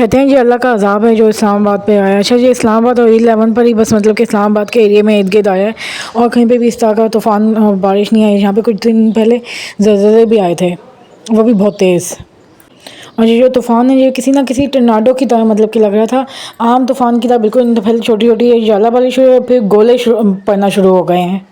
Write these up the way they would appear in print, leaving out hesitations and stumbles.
कहते हैं जी अल्लाह का अज़ाब है जो इस्लामाबाद पे आया। अच्छा जी, इस्लामाबाद और 11 पर ही बस मतलब कि इस्लामाबाद के एरिया में इर्द गिर्द आया है और कहीं पे भी इस तरह का तूफ़ान और बारिश नहीं आई। यहाँ पे कुछ दिन पहले ज़लज़ले भी आए थे, वो भी बहुत तेज़। और ये जो तूफ़ान है ये किसी ना किसी टर्नाडो की तरह मतलब कि लग रहा था, आम तूफ़ान की तरह बिल्कुल। पहले छोटी छोटी जाला बारिश हुई और फिर गोले पड़ना शुरू हो गए हैं।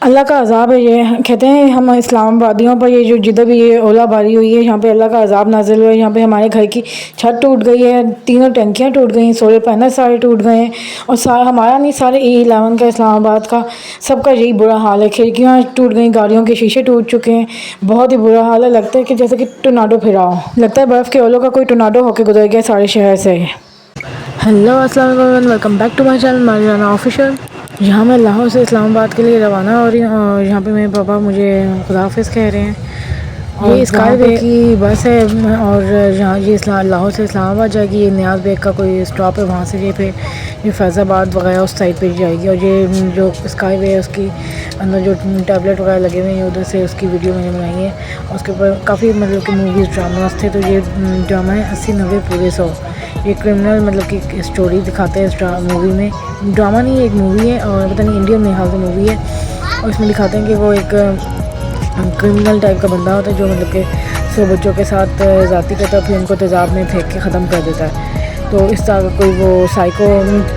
अल्लाह का अज़ाब है ये। कहते हैं हम इस्लामाबादियों पर ये जो जिधर भी ये ओलाबारी हुई है यहाँ पे अल्लाह का अज़ाब नाज़िल हुआ है। यहाँ पे हमारे घर की छत टूट गई है, 3 टंकियाँ टूट गई हैं, सोलर पैनल सारे टूट गए हैं। और हमारा नहीं, सारे E11 का, इस्लामाबाद का, सबका यही बुरा हाल है। खिड़कियाँ टूट गई, गाड़ियों के शीशे टूट चुके हैं, बहुत ही बुरा हाल है। लगता है कि जैसे कि टोर्नाडो फिरा हो, लगता है बर्फ़ के ओलों का कोई टोर्नाडो होकर गुजर गया सारे शहर से। हेलो अस्सलाम वालेकुम, welcome back to my channel Mariana official. यहाँ मैं लाहौर से इस्लामाबाद के लिए रवाना हो रही हूँ और यहाँ पे मेरे पापा मुझे खुदा हाफिज़ कह रहे हैं। और ये स्काईवे की बस है और यहाँ ये लाहौर से इस्लामाबाद जाएगी। ये नियाज़ बेग का कोई स्टॉप है, वहाँ से ये फिर ये फैज़ाबाद वगैरह उस साइड पे जाएगी। और ये जो स्काईवे है उसकी अंदर जो टैबलेट वगैरह लगे हुए हैं उधर से उसकी वीडियो मैंने बनाई है। और उसके ऊपर काफ़ी मतलब कि मूवीज़ ड्रामास थे। तो ये ड्रामा है 80 90 पूरे 100। ये क्रिमिनल मतलब कि स्टोरी दिखाते हैं इस मूवी में। ड्रामा नहीं है, एक मूवी है और पता नहीं इंडियन मेरे ख्याल से मूवी है। और इसमें दिखाते हैं कि वो एक क्रिमिनल टाइप का बंदा होता है जो मतलब कि 100 बच्चों के साथ ज़्यादती करता है, फिर उनको तेज़ाब में फेंक के ख़त्म कर देता है। तो इस तरह का कोई वो साइको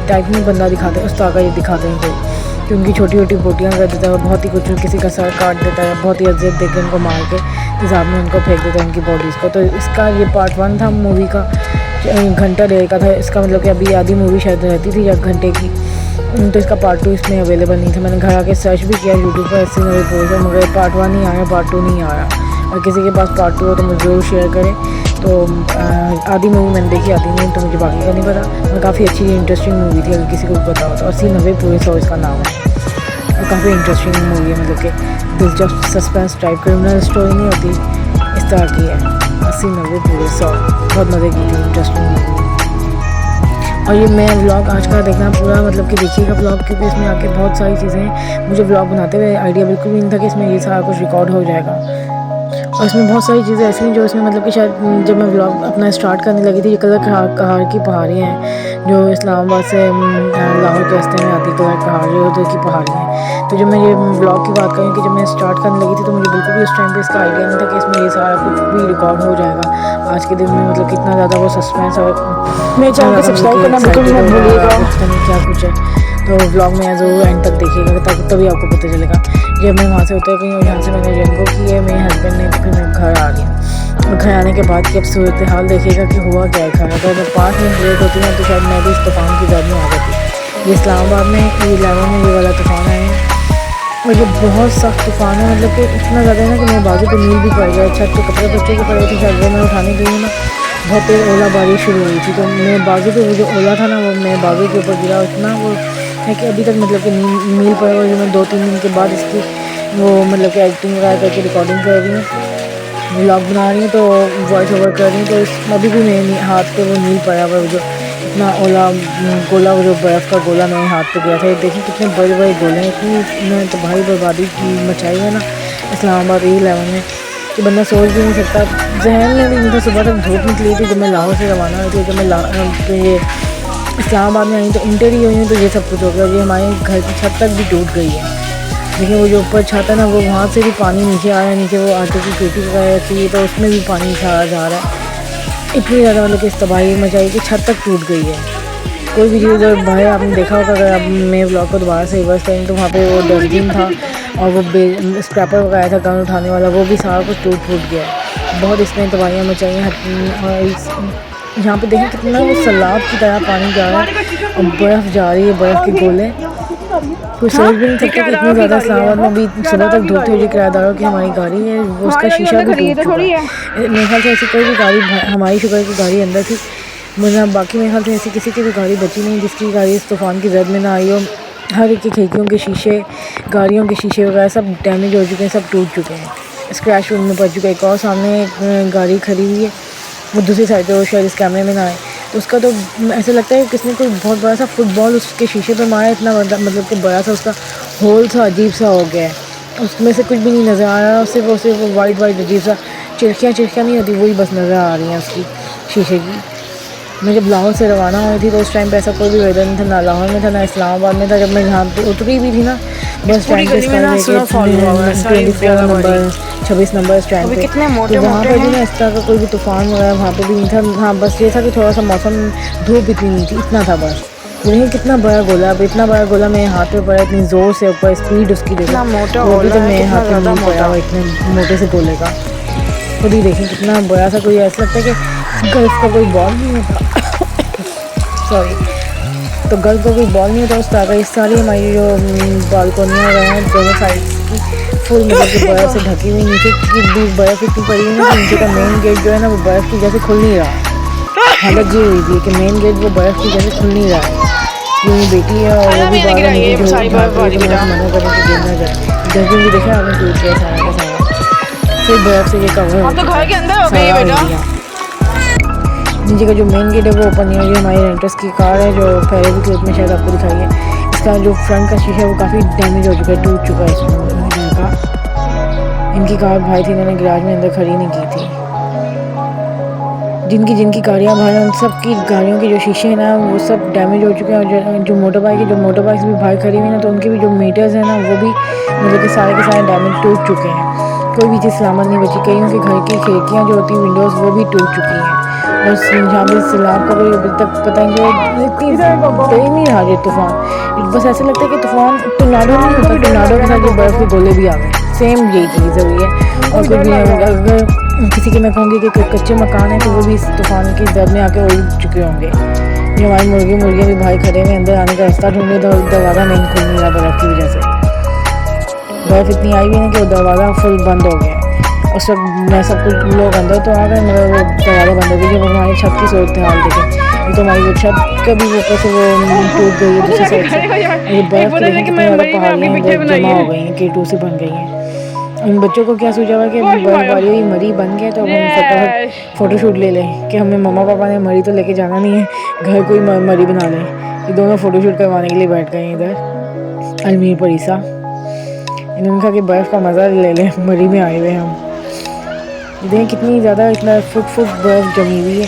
टाइप में बंदा दिखाते हैं, उस तरह का ये दिखाते हैं कोई कि उनकी छोटी छोटी बोटियाँ कर देता है और बहुत ही कुछ किसी का सर काट देता है, बहुत ही अज़ियत देकर उनको मार के तेज़ाब में उनको फेंक देता है उनकी बॉडीज़ को। तो इसका ये पार्ट 1 था मूवी का, घंटा डेढ़ का था इसका। मतलब कि अभी आधी मूवी शायद रहती थी 1 घंटे की। तो इसका पार्ट 2 इसमें अवेलेबल नहीं था। मैंने घर आके सर्च भी किया यूट्यूब पर, ऐसे मेरे पोस्ट है, मगर पार्ट 1 नहीं आया, पार्ट 2 नहीं आया। और किसी के पास पार्ट 2 हो तो मुझे ज़रूर शेयर करें। तो आधी मूवी मैंने देखी, आधी नहीं, तो मुझे बाकी का नहीं पता। और काफ़ी अच्छी इंटरेस्टिंग मूवी थी अगर किसी को पता हो तो। 80 90 पूरे 100 इसका नाम है और काफ़ी इंटरेस्टिंग मूवी है। मतलब कि दिलचस्प सस्पेंस टाइप क्रिमिनल स्टोरी नहीं होती, इस तरह की है। 80 90 पूरे 100 बहुत मज़े की थी, इंटरेस्टिंग मूवी। और ये मैं व्लॉग आज का देखना पूरा मतलब कि देखिएगा व्लॉग, क्योंकि इसमें आके बहुत सारी चीज़ें हैं। मुझे व्लॉग बनाते हुए आइडिया बिल्कुल भी नहीं था कि इसमें ये सारा कुछ रिकॉर्ड हो जाएगा। और इसमें बहुत सारी चीज़ें ऐसी हैं जो इसमें मतलब कि शायद जब मैं व्लॉग अपना स्टार्ट करने लगी थी, ये कलर कहार की पहाड़ियाँ हैं जो इस्लामाबाद से लाहौर के रास्ते में आती, कलर कहार जो उधर की पहाड़ियाँ हैं। तो जब मैं ये व्लॉग की बात करूँ कि जब मैं स्टार्ट करने लगी थी तो मुझे बिल्कुल भी उस टाइम पे इसका आइडिया नहीं था कि इसमें ये सारा कुछ भी रिकॉर्ड हो जाएगा आज के दिन में। मतलब कितना ज़्यादा वो सस्पेंस और मेरे चैनल को सब्सक्राइब करना बिल्कुल मत भूलिएगा, पता नहीं क्या कुछ है। तो व्लॉग में ज़रूर एंड तक देखिएगा ताकि तभी आपको पता चलेगा। जब मैं वहाँ से उतर गई और यहाँ से मैंने रेनबो की है मेरे हस्बैंड ने, तो फिर मैं घर आ गई। और घर आने के बाद की अब सूरत हाल देखिएगा कि हुआ क्या है। घर अगर मैं 5 मिनट लेट होती ना तो शायद मैं भी इस तूफ़ान की जद में आ जाती। ये इस्लामाबाद में E11 में ये वाला तूफ़ान आया है और ये बहुत सख्त तूफ़ान है। मतलब कि इतना ज़्यादा है ना कि मेरे बाजू पे नील भी पड़ गया। छत पे कपड़े बच्चे के पड़े थे, शायद वो मैं उठाने गई हूँ ना, बहुत तेज़ ओला बारिश शुरू हुई थी। तो मेरे बाजू पे वो जो ओला था ना वो मेरे बाजू के ऊपर गिरा। इतना वो है कि अभी तक मतलब कि मील पड़ा हुआ। जो मैं 2-3 दिन के बाद इसकी वो मतलब कि एडिटिंग वगैरह करके रिकॉर्डिंग कर रही हूँ, व्लॉग बना रही हूँ, तो वॉइस ओवर कर रही हूँ। तो इस अभी भी मेरे हाथ पे वो नील पड़ा हुआ है, जो इतना ओला गोला, वो जो बर्फ़ का गोला मेरे हाथ पे गया था। देखिए कितने बड़े बड़े गोले हैं, इतनी तो भारी बर्बादी मचाई है ना इस्लामाबाद E11 में कि बंदा सोच भी नहीं सकता। जहन में भी नहीं था। सुबह तक धूप निकली थी जब मैं लाहौर से रवाना हुई थी। जब मैं तो ये इस्लामाबाद में आई तो इंटर ही हुई हूँ तो ये सब कुछ हो गया। ये हमारे घर की छत तक भी टूट गई है। देखिए वो जो ऊपर छत है ना, वो वहाँ से भी पानी नीचे आ रहा है। नीचे वो आटे की पेटी वगैरह थी तो उसमें भी पानी जा रहा है। इतनी ज़्यादा मतलब कि इस तबाही मचाई कि छत तक टूट गई है। कोई भी चीज़ भाई आपने देखा होगा, अगर आप मेरे ब्लॉग को दोबारा से रिवर्स करें तो वहाँ पे वो डस्टबिन था और वो स्क्रैपर वगैरह था गन उठाने वाला, वो भी सारा कुछ टूट गया है। बहुत इसमें तबाहियाँ मचाई हैं। और यहाँ पे देखें कितना वो सैलाब की तरह पानी जा रहा है और बर्फ़ जा रही है, बर्फ़ के गोले। कोई सोच भी नहीं सकता कि इतनी ज़्यादा इस्लामाबाद में भी सुबह तक धूप थी। किराएदारों की हमारी गाड़ी है वो, उसका शीशा भी टूट चुका है। मेरे ख्याल से ऐसी कोई भी गाड़ी, हमारी शुगर की गाड़ी अंदर थी, मुझे बाकी मेरे ख्याल से ऐसी किसी की भी गाड़ी बची नहीं जिसकी गाड़ी इस तूफ़ान की जद में ना आई हो। हर एक की खिड़कियों के शीशे, गाड़ियों के शीशे वगैरह सब डैमेज हो चुके हैं, सब टूट चुके हैं, स्क्रैच उनमें पड़ चुका है। एक और सामने गाड़ी खड़ी हुई है, वो दूसरी साइड पर, वो शायद इस कैमरे में ना आए। उसका तो ऐसा लगता है कि किसने कोई बहुत बड़ा सा फुटबॉल उसके शीशे पे मारा, इतना बड़ा मतलब कि बड़ा सा उसका होल सा अजीब सा हो गया है, उसमें से कुछ भी नहीं नज़र आ रहा, सिर्फ वो वाइट अजीब सा चिड़खियाँ नहीं होती वही बस नज़र आ रही हैं उसकी शीशे की। मैं जब लाहौर से रवाना हुई थी तो उस टाइम पे ऐसा कोई भी वेदर नहीं था, ना लाहौर में था ना इस्लामाबाद में था। जब मैं यहाँ पे उतरी भी थी ना बस स्टैंड पे 24 नंबर 26 नंबर स्टैंड पे, तो वहाँ पर भी ना इस तरह का कोई भी तूफ़ान वगैरह वहाँ पे भी नहीं था। हाँ बस ये था कि थोड़ा सा मौसम धूप इतनी नहीं थी, इतना था बस। लेकिन कितना बड़ा गोला, अब इतना बड़ा गोला मेरे हाथ में पड़ा, इतनी ज़ोर से ऊपर स्पीड उसकी देखो, वो भी तो मेरे हाथ में नहीं पड़ा हुआ इतने मोटे से गोले का। खुद ही देखें कितना बड़ा सा, कोई ऐसा लगता है कि गल्फ का कोई बॉल नहीं होता सॉरी, तो गल्फ का कोई बॉल नहीं होता उस तरह का। इस सारी हमारी जो बालकोनियाँ वगैरह हैं दोनों साइड की फुल मतलब कि बर्फ़ से ढकी हुई, नीचे की भी बर्फ़ इतनी पड़ी हुई है कि नीचे का मेन गेट जो है ना वो बर्फ़ की जैसे खुल नहीं रहा। हालत ये हुई थी कि मेन गेट वो बर्फ़ की जैसे खुल नहीं रहा है। ये मेरी बेटी है और वो भी बार बार मुझे मना करें कि गिरना जाए, डस्टबिन भी देखा आपने टूट गया सारा का सारा, फिर बर्फ़ से ये कवर हो गया। नीचे का जो मेन गेट है वो ओपन नहीं है। ये हमारी रेंटर्स की कार है जो पहले भी क्लिप में शायद आपको दिखाई है। इसका जो फ्रंट का शीशा है वो काफ़ी डैमेज हो चुका है, टूट चुका है इसका। इनकी कार भाई थी, इन्होंने गैराज में अंदर खड़ी नहीं की थी। जिनकी गाड़ियाँ भाई उन सब की गाड़ियों के जो शीशे हैं ना वो सब डैमेज हो चुके हैं। और जो मोटर बाइक्स भी भाई खड़ी हुई ना तो उनके भी जो मीटर्स हैं ना वो भी मतलब कि सारे के सारे डैमेज टूट चुके हैं, कोई भी चीज़ सलामत नहीं बची। कईयों के घर की खिड़कियाँ जो होती हैं विंडोज़ वो भी टूट चुकी हैं। और यहाँ पे सैलाब का कोई अभी तक पता नहीं है, इतनी दे नहीं रहा ये तूफ़ान, बस ऐसा लगता है कि तूफ़ान टोर्नाडो नहीं होता, टोर्नाडो के साथ जो बर्फ़ के गोले भी आ गए, सेम यही चीज़ हुई है। और कुछ भी अगर किसी के मैं कहूँगी कि कच्चे मकान है तो वो भी इस तूफ़ान की जद में आके उड़ चुके होंगे। ये हमारी मुर्गियाँ भी भाई खड़े हुए अंदर आने का रास्ता ढूंढे तो दरवाज़ा नहीं खुल नहीं रहा बर्फ़ की वजह से। बर्फ़ इतनी आई हुई है कि वो दरवाज़ा फुल बंद हो गया। उस वक्त मैं सब कुछ लोग अंदर तो आ गए मगर वो दरवाज़ा बंद हो गया। जब हमारी छत की सूरत हाल देखें तो हमारी वो छत कभी वो ऊपर से वो टूट गई है दूसरी साइड से, ये बर्फ़ की देखें कितनी ज़्यादा पहाड़ियाँ अंदर जमा हो गई हैं, K2 से बन गई हैं। उन बच्चों को क्या सोचा हुआ कि बर्फबारी हुई मरी बन गया तो हम फटाफट फ़ोटोशूट ले लें कि हमें मम्मा पापा ने मरी तो लेके जाना नहीं है, घर कोई मरी बना लें। ये दोनों फ़ोटोशूट करवाने के लिए बैठ गए इधर अजमेर परीसा। इन्होंने कहा कि बर्फ़ का मज़ा ले लें, मरी में आए हुए हम। देखें कितनी ज़्यादा, इतना फुट बर्फ़ जमी हुई है,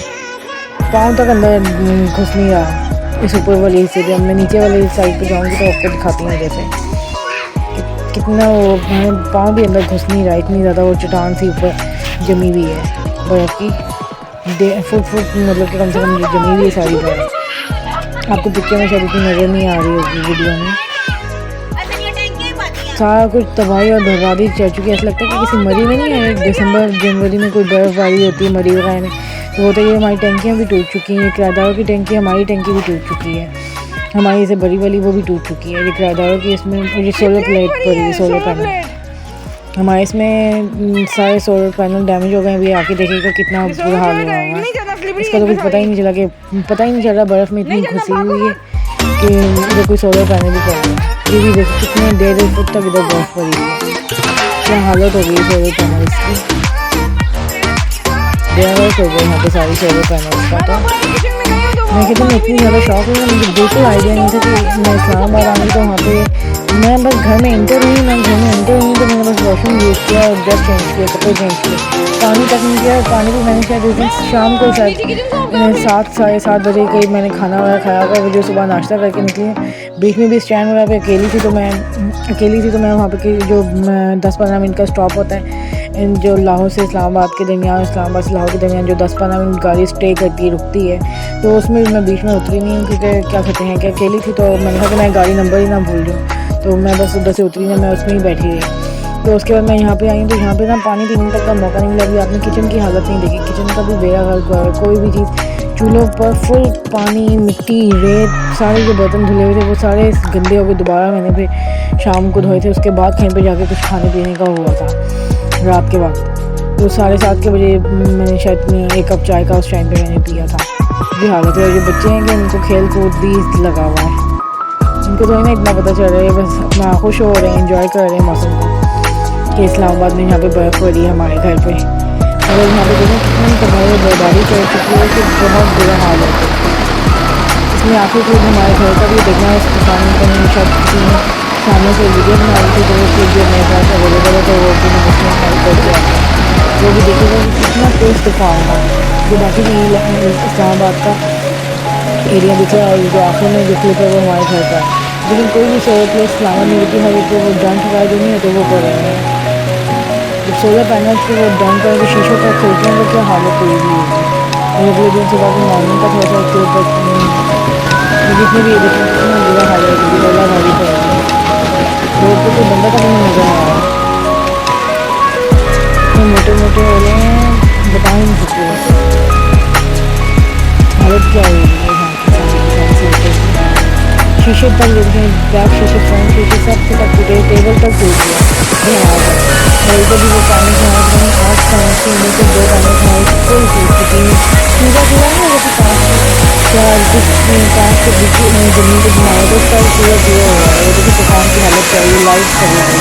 पाँव तक अंदर घुस नहीं रहा इस ऊपर वाली हिस्से पे। मैं नीचे वाली साइड पे जाऊँगी तो आपको दिखाती हूँ जैसे कितना वो पाँव भी अंदर घुस नहीं रहा, इतनी ज़्यादा वो चट्टान सी ऊपर जमी हुई है बर्फ़ की, फुट मतलब कि कम से कम जमी हुई है सारी बर्फ़। आपको पिक्चर में शायद इतनी नज़र नहीं आ रही होगी वीडियो में। सारा कुछ तबाही और बर्बादी चढ़ चुकी है। ऐसा लगता है कि किसी मरी में नहीं है, दिसंबर जनवरी में कोई बर्फ़बारी होती है मरी वगैरह में तो होता है। हमारी टंकियाँ भी टूट चुकी हैं, किराएदारों की टंकी, हमारी टंकी भी टूट चुकी है, हमारी से बड़ी वाली वो भी टूट चुकी है। ये किराएदारों की इसमें ये सोलर प्लेट पड़ी, सोलर पैनल हमारे इसमें सारे सोलर पैनल डैमेज हो गए हैं। अभी आके देखिएगा कितना बुरा हाल हुआ है इसका, तो कुछ पता ही नहीं चल रहा बर्फ़ में इतनी घुसी हुई है कि इधर कोई सोलर पैनल भी पड़ गया। ये भी देखो कितने 1.5 फुट तक इधर बर्फ़ पड़ी हुई है, क्या हालत हो गई सोलर पैनल की, बेहालत हो गई यहाँ पे सारी सोलर पैनल का। तो मैं कहती हूँ इतनी ज़्यादा शौक हुई, मुझे बिल्कुल आइडिया नहीं था कि मैं इस्लामाबाद आऊँगी तो वहाँ पे मैं बस घर में एंटर हुई तो मैंने बस वॉशरूम यूज़ किया और ड्रेस चेंज किया, कपड़े चेंज किए, पानी तक नहीं किया। पानी भी मैंने शायद उस दिन शाम को शायद 7 साढ़े 7 बजे करीब मैंने खाना वगैरह खाया होगा, वो जो सुबह नाश्ता करके निकली। बीच में भी स्टैंड वगैरह पे अकेली थी तो मैं वहाँ पे जो 10-15 मिनट का स्टॉप होता है जो लाहौर से इस्लामाबाद के दरमियान, इस्लामाबाद से लाहौर के दरमियान जो 10-15 मिनट गाड़ी स्टे करती है, रुकती है, तो उसमें मैं बीच में उतरी नहीं हूँ क्योंकि क्या कहते हैं कि अकेली थी तो मैंने कहा कि मैं गाड़ी नंबर ही ना भूल दूँ, तो मैं बस उधर से उतरी ना, मैं उसमें ही बैठी रही। तो उसके बाद मैं यहाँ पे आई तो यहाँ पे ना पानी पीने तक का मौका नहीं मिला। अभी आपने किचन की हालत नहीं देखी, किचन का भी बेड़ा गर्क हुआ है, कोई भी चीज़ चूल्हों पर फुल पानी, मिट्टी, रेत, सारे जो बर्तन धुले हुए थे वो सारे गंदे हो गए। दोबारा मैंने फिर शाम को धोए थे, उसके बाद कहीं पर जाके कुछ खाने पीने का हुआ था रात के वक्त, तो 7:30 के बजे मैंने शायद 1 कप चाय का उस टाइम पे मैंने पिया था। ये हालत है। जो बच्चे हैं कि उनको खेल कूद भी लगा हुआ है, उनको तो ना इतना पता चल रहा है, बस अपना खुश हो रहे हैं, एंजॉय कर रहे हैं मौसम को कि इस्लामाबाद में यहाँ पे बर्फ़ पड़ी है हमारे घर पे। और यहाँ पे देखें कितनी तबाही और बर्बादी चल चुकी है कि बहुत बुरा हाल है। इसमें आखिर फिर हमारे घर का भी देखना है, इस तूफान का शायद किसी ने सामने से वीडियो बना रही थी, तो वो क्लिप भी मेरे पास अवेलेबल है, तो वो भी मैं उसमें ऐड कर दिया। वो भी देखिएगा कि कितना तेज़ तूफान था। जो बाकी भी इस्लामाबाद का एरिया दिख रहा है, जो आखिर में जो क्लिप है वो हमारे घर का है। लेकिन कोई भी सोलर प्लेस इस्लामाबाद में होती है तो वो डंट वगैरह जो नहीं होते वो करेंगे। जब सोलर पैनल पे वो डंट करेंगे, शीशों का खिड़कियों का क्या हालत हुई हुई होगी। और अगले दिन सुबह के मॉर्निंग का थोड़ा सा जितने भी देखिए कितना बुरा हाल है, जब ओलाबारी पड़ेगी रोड पे कोई बंदा तक नहीं नजर आ रहा। इतने मोटे मोटे ओले हैं, बता ही नहीं सकते हालत क्या होगी यहाँ की। शीशे तक देखें, बैक शीशे, फ्रंट शीशे, सब से तक टूटे, टेबल तक टूट गया धमाल है। और इधर भी वो पानी से आग रही, आग समझ के उन्हें से 2 पानी से कोई टूट चुकी है। पूरा पूरा नहीं जैसे कांच के बीच ज़मीन पे घुमाया तो उसका पूरा पूरा हुआ है। वो देखिए तूफान की हालत क्या है, ये लाइट चली गई।